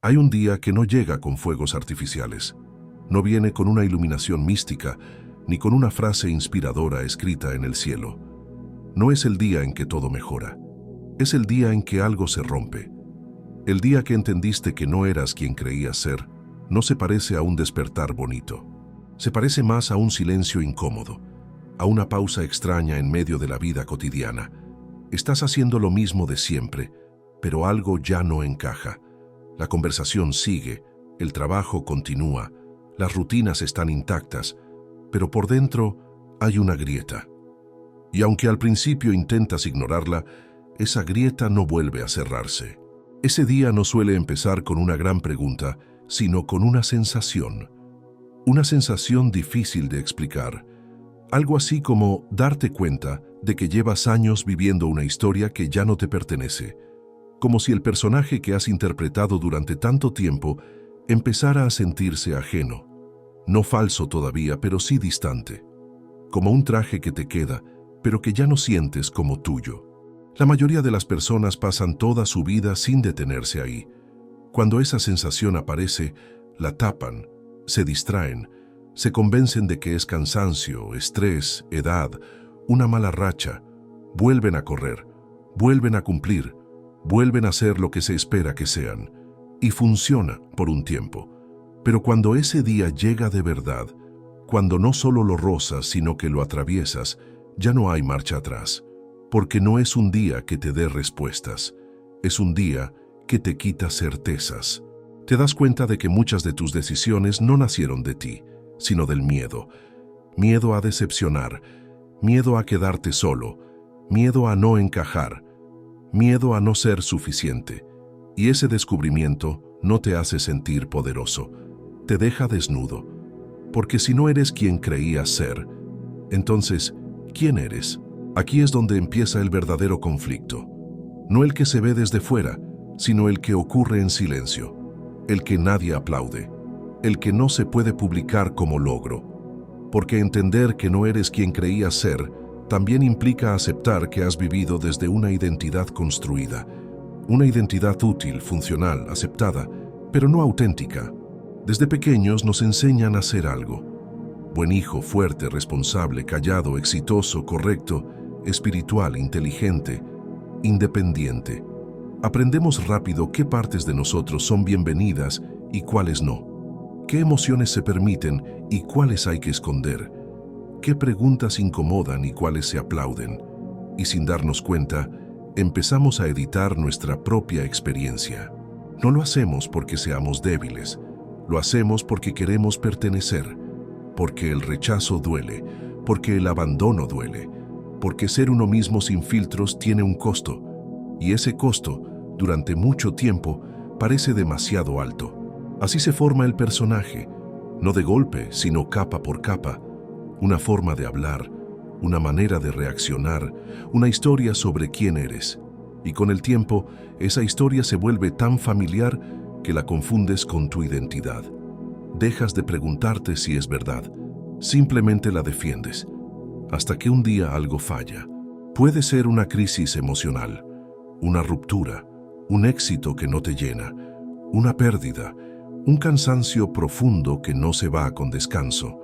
Hay un día que no llega con fuegos artificiales. No viene con una iluminación mística, ni con una frase inspiradora escrita en el cielo. No es el día en que todo mejora. Es el día en que algo se rompe. El día que entendiste que no eras quien creías ser, no se parece a un despertar bonito. Se parece más a un silencio incómodo, a una pausa extraña en medio de la vida cotidiana. Estás haciendo lo mismo de siempre, pero algo ya no encaja. La conversación sigue, el trabajo continúa, las rutinas están intactas, pero por dentro hay una grieta. Y aunque al principio intentas ignorarla, esa grieta no vuelve a cerrarse. Ese día no suele empezar con una gran pregunta, sino con una sensación difícil de explicar. Algo así como darte cuenta de que llevas años viviendo una historia que ya no te pertenece, como si el personaje que has interpretado durante tanto tiempo empezara a sentirse ajeno, no falso todavía, pero sí distante, como un traje que te queda, pero que ya no sientes como tuyo. La mayoría de las personas pasan toda su vida sin detenerse ahí. Cuando esa sensación aparece, la tapan, se distraen, se convencen de que es cansancio, estrés, edad, una mala racha, vuelven a correr, vuelven a cumplir, vuelven a ser lo que se espera que sean, y funciona por un tiempo. Pero cuando ese día llega de verdad, cuando no solo lo rozas, sino que lo atraviesas, ya no hay marcha atrás, porque no es un día que te dé respuestas, es un día que te quita certezas. Te das cuenta de que muchas de tus decisiones no nacieron de ti, sino del miedo. Miedo a decepcionar, miedo a quedarte solo, miedo a no encajar, miedo a no ser suficiente. Y ese descubrimiento no te hace sentir poderoso, te deja desnudo. Porque si no eres quien creías ser, entonces, ¿quién eres? Aquí es donde empieza el verdadero conflicto. No el que se ve desde fuera, sino el que ocurre en silencio, el que nadie aplaude, el que no se puede publicar como logro. Porque entender que no eres quien creías ser también implica aceptar que has vivido desde una identidad construida, una identidad útil, funcional, aceptada, pero no auténtica. Desde pequeños nos enseñan a ser algo. Buen hijo, fuerte, responsable, callado, exitoso, correcto, espiritual, inteligente, independiente. Aprendemos rápido qué partes de nosotros son bienvenidas y cuáles no, qué emociones se permiten y cuáles hay que esconder, qué preguntas incomodan y cuáles se aplauden. Y sin darnos cuenta, empezamos a editar nuestra propia experiencia. No lo hacemos porque seamos débiles, lo hacemos porque queremos pertenecer, porque el rechazo duele, porque el abandono duele, porque ser uno mismo sin filtros tiene un costo, y ese costo, durante mucho tiempo, parece demasiado alto. Así se forma el personaje, no de golpe, sino capa por capa, una forma de hablar, una manera de reaccionar, una historia sobre quién eres. Y con el tiempo, esa historia se vuelve tan familiar que la confundes con tu identidad. Dejas de preguntarte si es verdad, simplemente la defiendes, hasta que un día algo falla. Puede ser una crisis emocional, una ruptura, un éxito que no te llena, una pérdida, un cansancio profundo que no se va con descanso,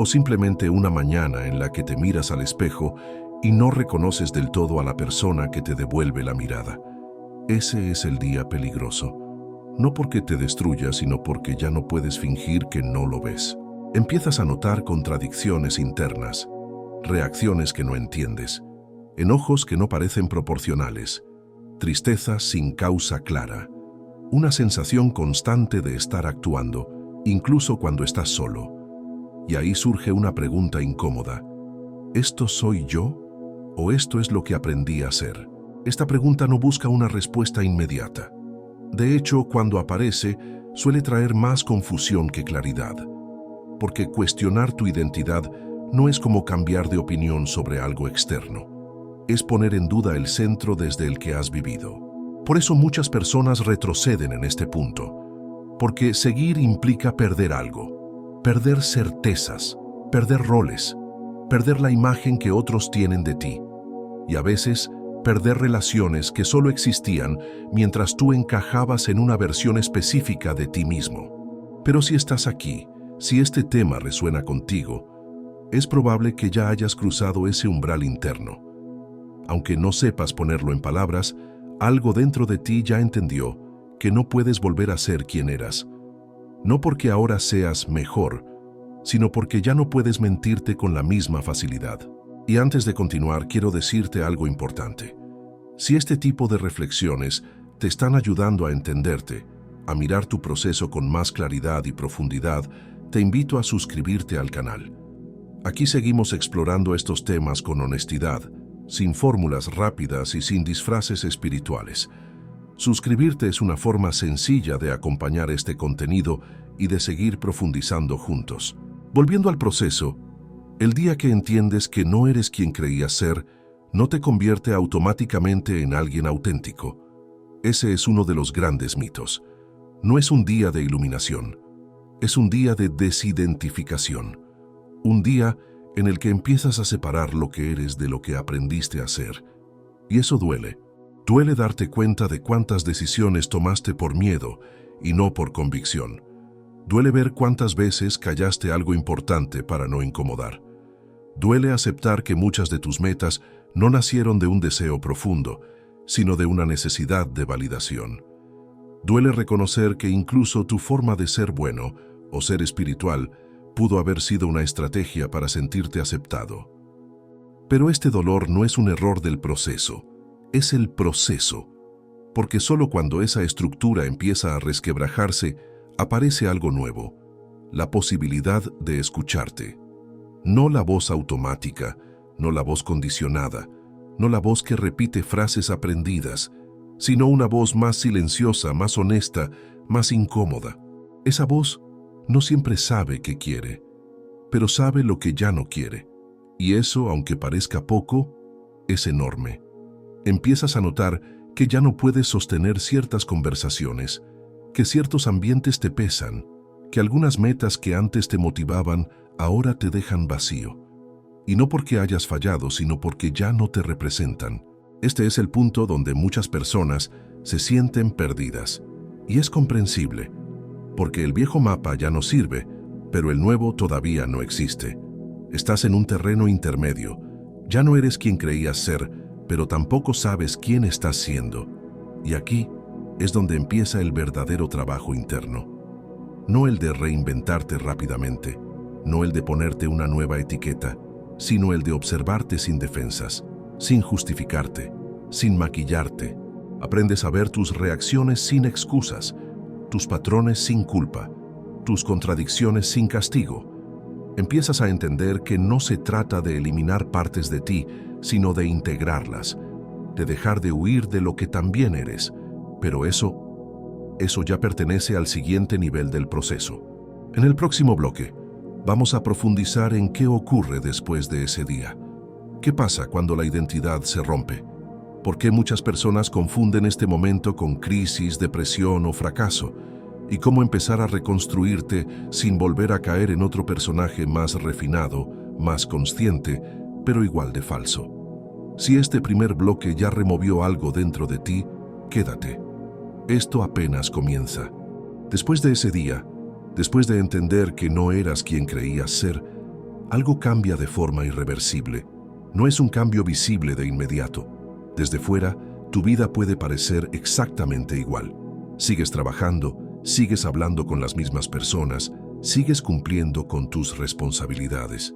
o simplemente una mañana en la que te miras al espejo y no reconoces del todo a la persona que te devuelve la mirada. Ese es el día peligroso, no porque te destruya, sino porque ya no puedes fingir que no lo ves. Empiezas a notar contradicciones internas, reacciones que no entiendes, enojos que no parecen proporcionales, tristeza sin causa clara, una sensación constante de estar actuando, incluso cuando estás solo. Y ahí surge una pregunta incómoda. ¿Esto soy yo? ¿O esto es lo que aprendí a ser? Esta pregunta no busca una respuesta inmediata. De hecho, cuando aparece, suele traer más confusión que claridad. Porque cuestionar tu identidad no es como cambiar de opinión sobre algo externo. Es poner en duda el centro desde el que has vivido. Por eso muchas personas retroceden en este punto. Porque seguir implica perder algo. Perder certezas, perder roles, perder la imagen que otros tienen de ti. Y a veces, perder relaciones que solo existían mientras tú encajabas en una versión específica de ti mismo. Pero si estás aquí, si este tema resuena contigo, es probable que ya hayas cruzado ese umbral interno. Aunque no sepas ponerlo en palabras, algo dentro de ti ya entendió que no puedes volver a ser quien eras. No porque ahora seas mejor, sino porque ya no puedes mentirte con la misma facilidad. Y antes de continuar, quiero decirte algo importante. Si este tipo de reflexiones te están ayudando a entenderte, a mirar tu proceso con más claridad y profundidad, te invito a suscribirte al canal. Aquí seguimos explorando estos temas con honestidad, sin fórmulas rápidas y sin disfraces espirituales. Suscribirte es una forma sencilla de acompañar este contenido y de seguir profundizando juntos. Volviendo al proceso, el día que entiendes que no eres quien creías ser, no te convierte automáticamente en alguien auténtico. Ese es uno de los grandes mitos. No es un día de iluminación, es un día de desidentificación. Un día en el que empiezas a separar lo que eres de lo que aprendiste a ser. Y eso duele. Duele darte cuenta de cuántas decisiones tomaste por miedo y no por convicción. Duele ver cuántas veces callaste algo importante para no incomodar. Duele aceptar que muchas de tus metas no nacieron de un deseo profundo, sino de una necesidad de validación. Duele reconocer que incluso tu forma de ser bueno o ser espiritual pudo haber sido una estrategia para sentirte aceptado. Pero este dolor no es un error del proceso, es el proceso, porque solo cuando esa estructura empieza a resquebrajarse, aparece algo nuevo, la posibilidad de escucharte. No la voz automática, no la voz condicionada, no la voz que repite frases aprendidas, sino una voz más silenciosa, más honesta, más incómoda. Esa voz no siempre sabe qué quiere, pero sabe lo que ya no quiere. Y eso, aunque parezca poco, es enorme. Empiezas a notar que ya no puedes sostener ciertas conversaciones, que ciertos ambientes te pesan, que algunas metas que antes te motivaban ahora te dejan vacío. Y no porque hayas fallado, sino porque ya no te representan. Este es el punto donde muchas personas se sienten perdidas. Y es comprensible, porque el viejo mapa ya no sirve, pero el nuevo todavía no existe. Estás en un terreno intermedio. Ya no eres quien creías ser, pero tampoco sabes quién estás siendo. Y aquí es donde empieza el verdadero trabajo interno. No el de reinventarte rápidamente, no el de ponerte una nueva etiqueta, sino el de observarte sin defensas, sin justificarte, sin maquillarte. Aprendes a ver tus reacciones sin excusas, tus patrones sin culpa, tus contradicciones sin castigo. Empiezas a entender que no se trata de eliminar partes de ti, sino de integrarlas, de dejar de huir de lo que también eres. Pero eso ya pertenece al siguiente nivel del proceso. En el próximo bloque, vamos a profundizar en qué ocurre después de ese día. ¿Qué pasa cuando la identidad se rompe? ¿Por qué muchas personas confunden este momento con crisis, depresión o fracaso? ¿Y cómo empezar a reconstruirte sin volver a caer en otro personaje más refinado, más consciente, pero igual de falso? Si este primer bloque ya removió algo dentro de ti, quédate. Esto apenas comienza. Después de ese día, después de entender que no eras quien creías ser, algo cambia de forma irreversible. No es un cambio visible de inmediato. Desde fuera, tu vida puede parecer exactamente igual. Sigues trabajando, sigues hablando con las mismas personas, sigues cumpliendo con tus responsabilidades.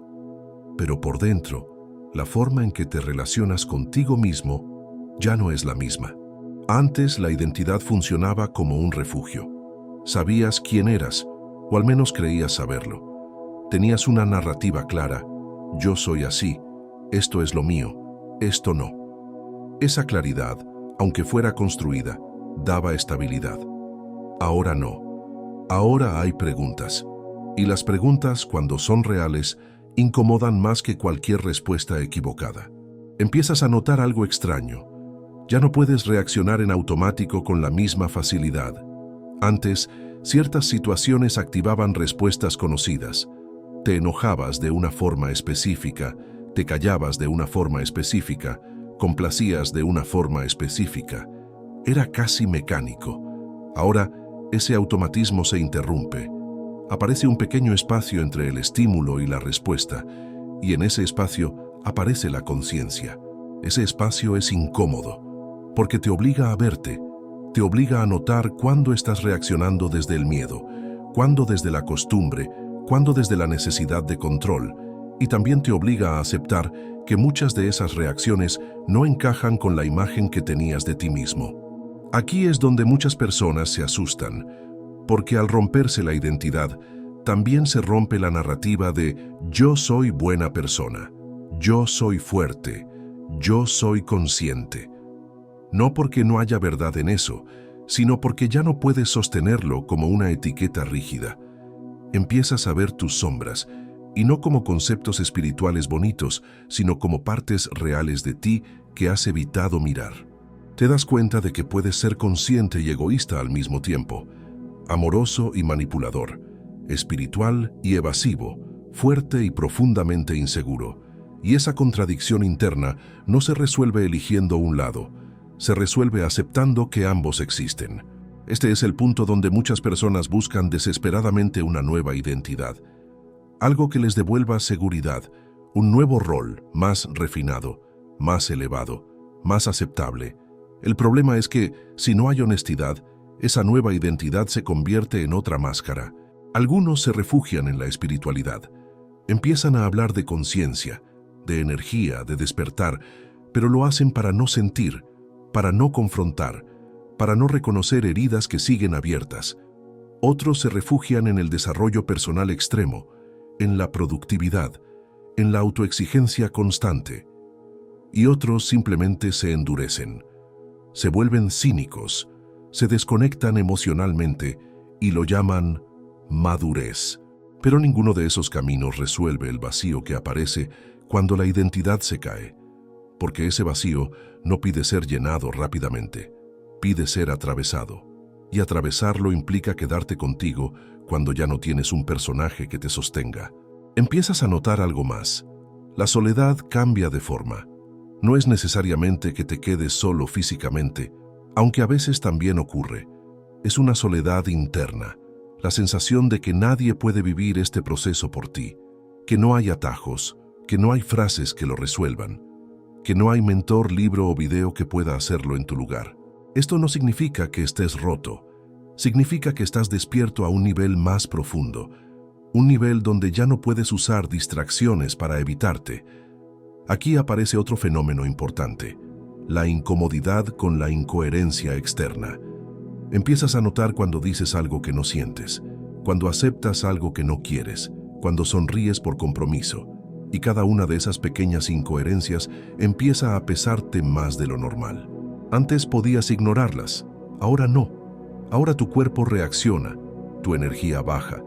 Pero por dentro, la forma en que te relacionas contigo mismo ya no es la misma. Antes la identidad funcionaba como un refugio. Sabías quién eras, o al menos creías saberlo. Tenías una narrativa clara. Yo soy así, esto es lo mío, esto no. Esa claridad, aunque fuera construida, daba estabilidad. Ahora no. Ahora hay preguntas. Y las preguntas, cuando son reales, incomodan más que cualquier respuesta equivocada. Empiezas a notar algo extraño. Ya no puedes reaccionar en automático con la misma facilidad. Antes, ciertas situaciones activaban respuestas conocidas. Te enojabas de una forma específica, te callabas de una forma específica, complacías de una forma específica. Era casi mecánico. Ahora, ese automatismo se interrumpe. Aparece un pequeño espacio entre el estímulo y la respuesta, y en ese espacio aparece la conciencia. Ese espacio es incómodo, porque te obliga a verte, te obliga a notar cuándo estás reaccionando desde el miedo, cuándo desde la costumbre, cuándo desde la necesidad de control, y también te obliga a aceptar que muchas de esas reacciones no encajan con la imagen que tenías de ti mismo. Aquí es donde muchas personas se asustan, porque al romperse la identidad, también se rompe la narrativa de yo soy buena persona, yo soy fuerte, yo soy consciente. No porque no haya verdad en eso, sino porque ya no puedes sostenerlo como una etiqueta rígida. Empiezas a ver tus sombras, y no como conceptos espirituales bonitos, sino como partes reales de ti que has evitado mirar. Te das cuenta de que puedes ser consciente y egoísta al mismo tiempo, amoroso y manipulador, espiritual y evasivo, fuerte y profundamente inseguro. Y esa contradicción interna no se resuelve eligiendo un lado, se resuelve aceptando que ambos existen. Este es el punto donde muchas personas buscan desesperadamente una nueva identidad, algo que les devuelva seguridad, un nuevo rol más refinado, más elevado, más aceptable. El problema es que, si no hay honestidad, esa nueva identidad se convierte en otra máscara. Algunos se refugian en la espiritualidad. Empiezan a hablar de conciencia, de energía, de despertar, pero lo hacen para no sentir, para no confrontar, para no reconocer heridas que siguen abiertas. Otros se refugian en el desarrollo personal extremo, en la productividad, en la autoexigencia constante. Y otros simplemente se endurecen, se vuelven cínicos, se desconectan emocionalmente y lo llaman madurez. Pero ninguno de esos caminos resuelve el vacío que aparece cuando la identidad se cae, porque ese vacío no pide ser llenado rápidamente, pide ser atravesado. Y atravesarlo implica quedarte contigo cuando ya no tienes un personaje que te sostenga. Empiezas a notar algo más. La soledad cambia de forma. No es necesariamente que te quedes solo físicamente, aunque a veces también ocurre. Es una soledad interna, la sensación de que nadie puede vivir este proceso por ti, que no hay atajos, que no hay frases que lo resuelvan, que no hay mentor, libro o video que pueda hacerlo en tu lugar. Esto no significa que estés roto, significa que estás despierto a un nivel más profundo, un nivel donde ya no puedes usar distracciones para evitarte. Aquí aparece otro fenómeno importante, la incomodidad con la incoherencia externa. Empiezas a notar cuando dices algo que no sientes, cuando aceptas algo que no quieres, cuando sonríes por compromiso, y cada una de esas pequeñas incoherencias empieza a pesarte más de lo normal. Antes podías ignorarlas, ahora no. Ahora tu cuerpo reacciona, tu energía baja,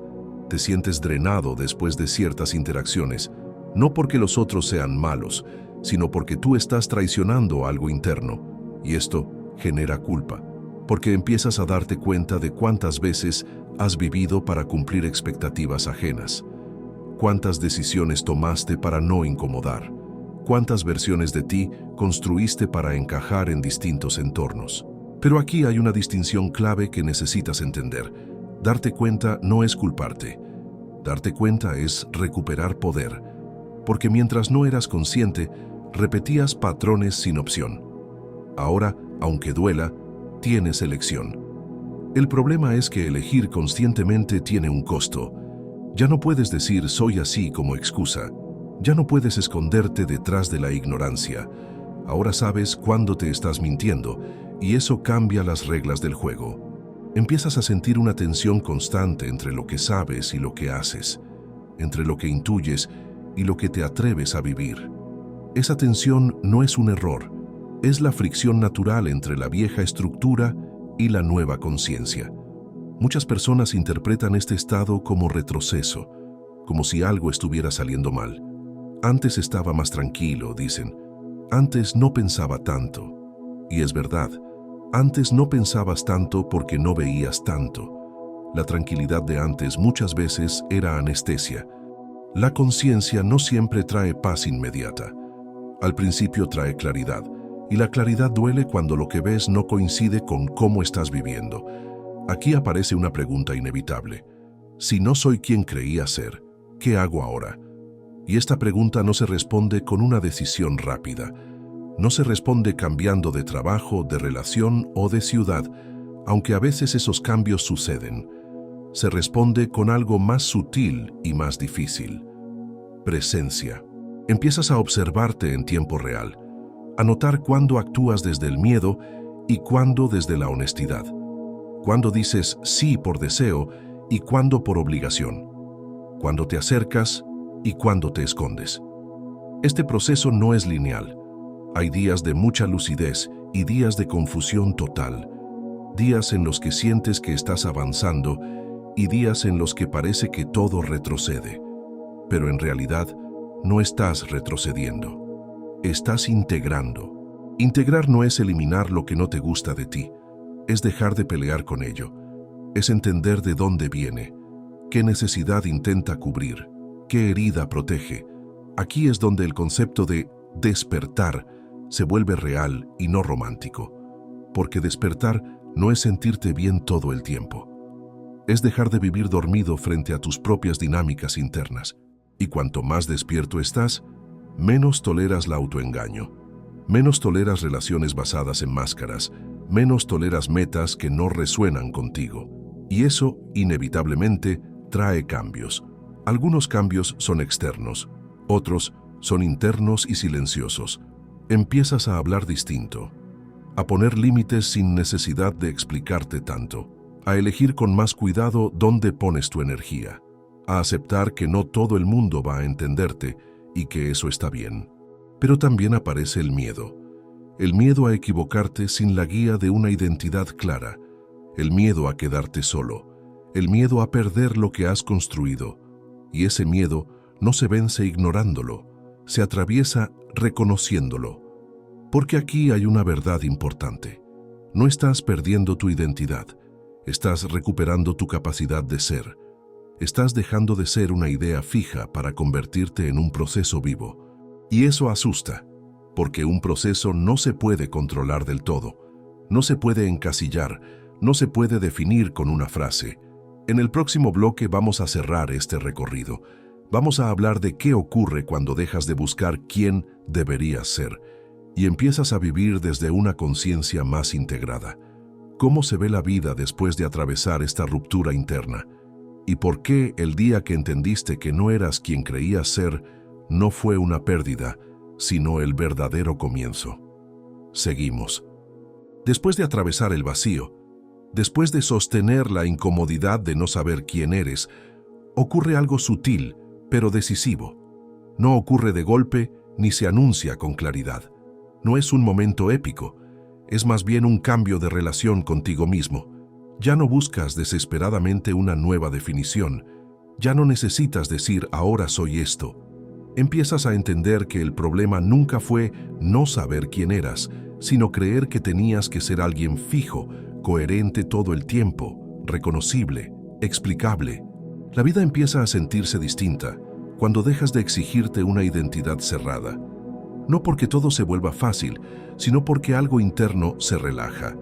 te sientes drenado después de ciertas interacciones, no porque los otros sean malos, sino porque tú estás traicionando algo interno, y esto genera culpa, porque empiezas a darte cuenta de cuántas veces has vivido para cumplir expectativas ajenas, cuántas decisiones tomaste para no incomodar, cuántas versiones de ti construiste para encajar en distintos entornos. Pero aquí hay una distinción clave que necesitas entender. Darte cuenta no es culparte. Darte cuenta es recuperar poder, porque mientras no eras consciente, repetías patrones sin opción. Ahora, aunque duela, tienes elección. El problema es que elegir conscientemente tiene un costo. Ya no puedes decir soy así como excusa. Ya no puedes esconderte detrás de la ignorancia. Ahora sabes cuándo te estás mintiendo, y eso cambia las reglas del juego. Empiezas a sentir una tensión constante entre lo que sabes y lo que haces, entre lo que intuyes y lo que te atreves a vivir. Esa tensión no es un error, es la fricción natural entre la vieja estructura y la nueva conciencia. Muchas personas interpretan este estado como retroceso, como si algo estuviera saliendo mal. Antes estaba más tranquilo, dicen. Antes no pensaba tanto. Y es verdad, antes no pensabas tanto porque no veías tanto. La tranquilidad de antes muchas veces era anestesia. La conciencia no siempre trae paz inmediata. Al principio trae claridad, Y la claridad duele cuando lo que ves no coincide con cómo estás viviendo. Aquí aparece una pregunta inevitable. Si no soy quien creía ser, ¿qué hago ahora? Y esta pregunta no se responde con una decisión rápida. No se responde cambiando de trabajo, de relación o de ciudad, aunque a veces esos cambios suceden. Se responde con algo más sutil y más difícil. Presencia. Empiezas a observarte en tiempo real, a notar cuándo actúas desde el miedo y cuándo desde la honestidad. Cuándo dices sí por deseo y cuándo por obligación. Cuándo te acercas y cuándo te escondes. Este proceso no es lineal. Hay días de mucha lucidez y días de confusión total. Días en los que sientes que estás avanzando y días en los que parece que todo retrocede. Pero en realidad no estás retrocediendo. Estás integrando. Integrar no es eliminar lo que no te gusta de ti. Es dejar de pelear con ello. Es entender de dónde viene, qué necesidad intenta cubrir, qué herida protege. Aquí es donde el concepto de despertar se vuelve real y no romántico. Porque despertar no es sentirte bien todo el tiempo. Es dejar de vivir dormido frente a tus propias dinámicas internas. Y cuanto más despierto estás, menos toleras el autoengaño, menos toleras relaciones basadas en máscaras, menos toleras metas que no resuenan contigo. Y eso, inevitablemente, trae cambios. Algunos cambios son externos, otros son internos y silenciosos. Empiezas a hablar distinto, a poner límites sin necesidad de explicarte tanto, a elegir con más cuidado dónde pones tu energía, a aceptar que no todo el mundo va a entenderte y que eso está bien. Pero también aparece el miedo a equivocarte sin la guía de una identidad clara, el miedo a quedarte solo, el miedo a perder lo que has construido. Y ese miedo no se vence ignorándolo, se atraviesa reconociéndolo. Porque aquí hay una verdad importante. No estás perdiendo tu identidad, estás recuperando tu capacidad de ser. Estás dejando de ser una idea fija para convertirte en un proceso vivo. Y eso asusta, porque un proceso no se puede controlar del todo, no se puede encasillar, no se puede definir con una frase. En el próximo bloque vamos a cerrar este recorrido. Vamos a hablar de qué ocurre cuando dejas de buscar quién deberías ser y empiezas a vivir desde una conciencia más integrada. ¿Cómo se ve la vida después de atravesar esta ruptura interna? ¿Y por qué el día que entendiste que no eras quien creías ser no fue una pérdida, sino el verdadero comienzo? Seguimos. Después de atravesar el vacío, después de sostener la incomodidad de no saber quién eres, ocurre algo sutil, pero decisivo. No ocurre de golpe ni se anuncia con claridad. No es un momento épico, es más bien un cambio de relación contigo mismo. Ya no buscas desesperadamente una nueva definición. Ya no necesitas decir ahora soy esto. Empiezas a entender que el problema nunca fue no saber quién eras, sino creer que tenías que ser alguien fijo, coherente todo el tiempo, reconocible, explicable. La vida empieza a sentirse distinta cuando dejas de exigirte una identidad cerrada. No porque todo se vuelva fácil, sino porque algo interno se relaja.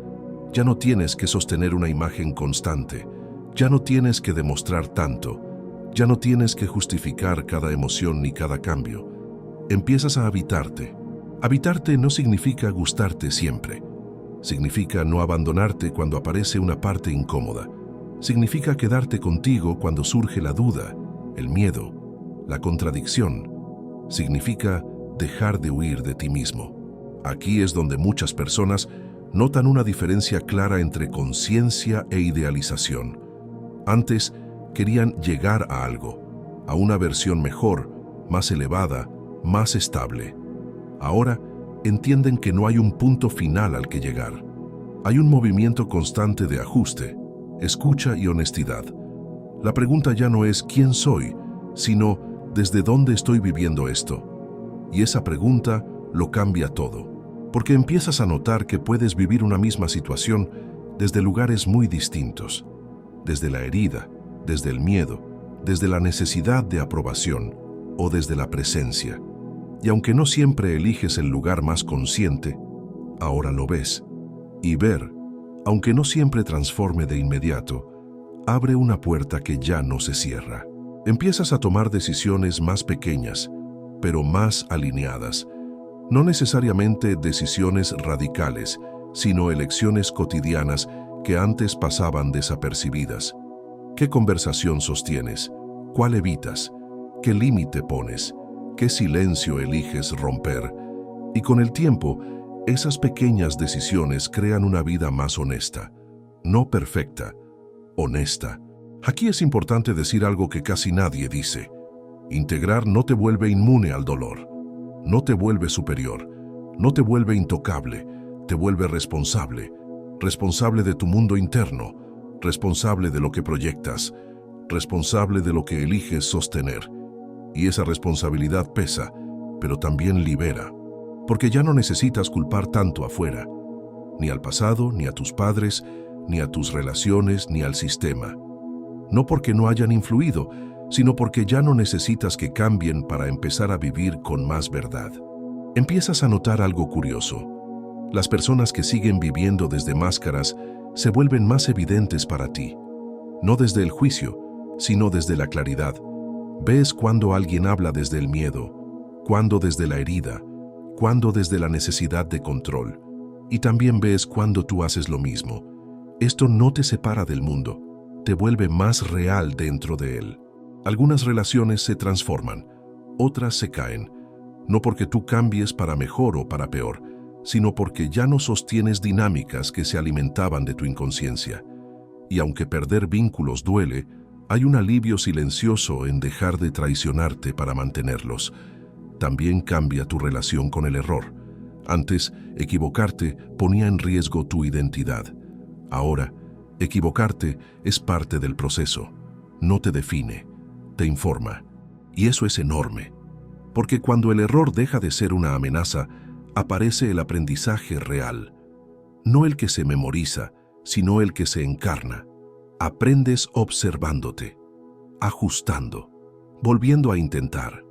Ya no tienes que sostener una imagen constante, ya no tienes que demostrar tanto, ya no tienes que justificar cada emoción ni cada cambio. Empiezas a habitarte. Habitarte no significa gustarte siempre. Significa no abandonarte cuando aparece una parte incómoda. Significa quedarte contigo cuando surge la duda, el miedo, la contradicción. Significa dejar de huir de ti mismo. Aquí es donde muchas personas notan una diferencia clara entre conciencia e idealización. Antes querían llegar a algo, a una versión mejor, más elevada, más estable. Ahora entienden que no hay un punto final al que llegar. Hay un movimiento constante de ajuste, escucha y honestidad. La pregunta ya no es ¿quién soy?, sino ¿desde dónde estoy viviendo esto? Y esa pregunta lo cambia todo. Porque empiezas a notar que puedes vivir una misma situación desde lugares muy distintos, desde la herida, desde el miedo, desde la necesidad de aprobación o desde la presencia. Y aunque no siempre eliges el lugar más consciente, ahora lo ves. Y ver, aunque no siempre transforme de inmediato, abre una puerta que ya no se cierra. Empiezas a tomar decisiones más pequeñas, pero más alineadas. No necesariamente decisiones radicales, sino elecciones cotidianas que antes pasaban desapercibidas. ¿Qué conversación sostienes? ¿Cuál evitas? ¿Qué límite pones? ¿Qué silencio eliges romper? Y con el tiempo, esas pequeñas decisiones crean una vida más honesta. No perfecta, honesta. Aquí es importante decir algo que casi nadie dice. Integrar no te vuelve inmune al dolor, no te vuelve superior, no te vuelve intocable, te vuelve responsable. Responsable de tu mundo interno, responsable de lo que proyectas, responsable de lo que eliges sostener. Y esa responsabilidad pesa, pero también libera, porque ya no necesitas culpar tanto afuera, ni al pasado, ni a tus padres, ni a tus relaciones, ni al sistema. No porque no hayan influido, sino porque ya no necesitas que cambien para empezar a vivir con más verdad. Empiezas a notar algo curioso. Las personas que siguen viviendo desde máscaras se vuelven más evidentes para ti. No desde el juicio, sino desde la claridad. Ves cuando alguien habla desde el miedo, cuando desde la herida, cuando desde la necesidad de control. Y también ves cuando tú haces lo mismo. Esto no te separa del mundo, te vuelve más real dentro de él. Algunas relaciones se transforman, otras se caen. No porque tú cambies para mejor o para peor, sino porque ya no sostienes dinámicas que se alimentaban de tu inconsciencia. Y aunque perder vínculos duele, hay un alivio silencioso en dejar de traicionarte para mantenerlos. También cambia tu relación con el error. Antes, equivocarte ponía en riesgo tu identidad. Ahora, equivocarte es parte del proceso. No te define, te informa. Y eso es enorme. Porque cuando el error deja de ser una amenaza, aparece el aprendizaje real. No el que se memoriza, sino el que se encarna. Aprendes observándote, ajustando, volviendo a intentar.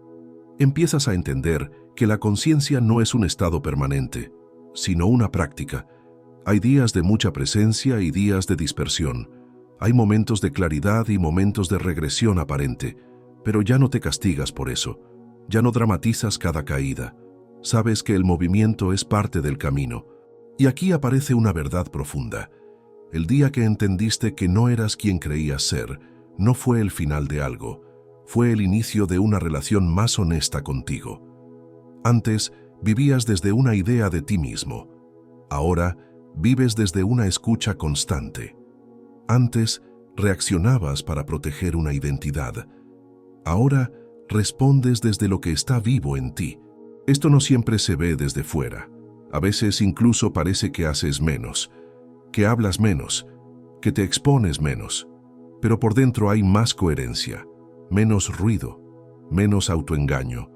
Empiezas a entender que la conciencia no es un estado permanente, sino una práctica. Hay días de mucha presencia y días de dispersión. Hay momentos de claridad y momentos de regresión aparente, pero ya no te castigas por eso. Ya no dramatizas cada caída. Sabes que el movimiento es parte del camino. Y aquí aparece una verdad profunda. El día que entendiste que no eras quien creías ser, no fue el final de algo, fue el inicio de una relación más honesta contigo. Antes, vivías desde una idea de ti mismo. Ahora, vives desde una escucha constante. Antes, reaccionabas para proteger una identidad. Ahora, respondes desde lo que está vivo en ti. Esto no siempre se ve desde fuera. A veces incluso parece que haces menos, que hablas menos, que te expones menos. Pero por dentro hay más coherencia, menos ruido, menos autoengaño.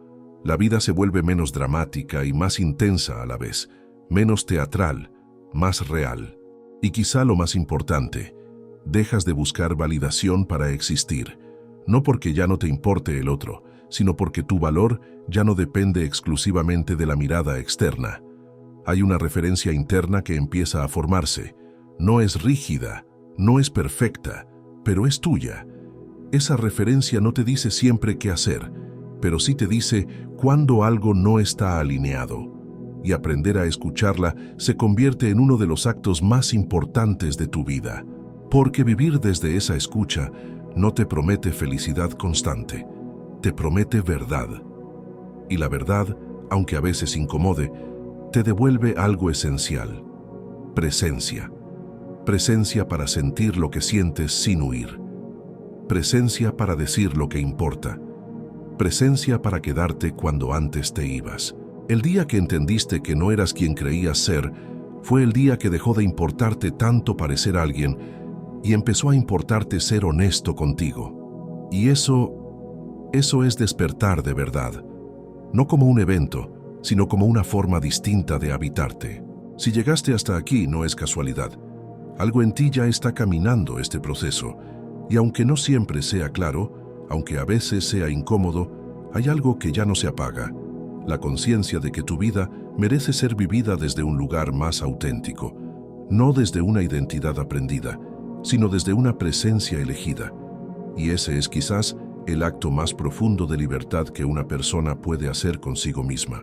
La vida se vuelve menos dramática y más intensa a la vez, menos teatral, más real. Y quizá lo más importante, dejas de buscar validación para existir, no porque ya no te importe el otro, sino porque tu valor ya no depende exclusivamente de la mirada externa. Hay una referencia interna que empieza a formarse. No es rígida, no es perfecta, pero es tuya. Esa referencia no te dice siempre qué hacer, pero sí te dice cuando algo no está alineado. Y aprender a escucharla se convierte en uno de los actos más importantes de tu vida. Porque vivir desde esa escucha no te promete felicidad constante, te promete verdad. Y la verdad, aunque a veces incomode, te devuelve algo esencial: presencia. Presencia para sentir lo que sientes sin huir. Presencia para decir lo que importa. Presencia para quedarte cuando antes te ibas. El día que entendiste que no eras quien creías ser, fue el día que dejó de importarte tanto parecer alguien y empezó a importarte ser honesto contigo. Y eso es despertar de verdad. No como un evento, sino como una forma distinta de habitarte. Si llegaste hasta aquí, no es casualidad. Algo en ti ya está caminando este proceso, y aunque no siempre sea claro, aunque a veces sea incómodo, hay algo que ya no se apaga: la conciencia de que tu vida merece ser vivida desde un lugar más auténtico, no desde una identidad aprendida, sino desde una presencia elegida. Y ese es quizás el acto más profundo de libertad que una persona puede hacer consigo misma.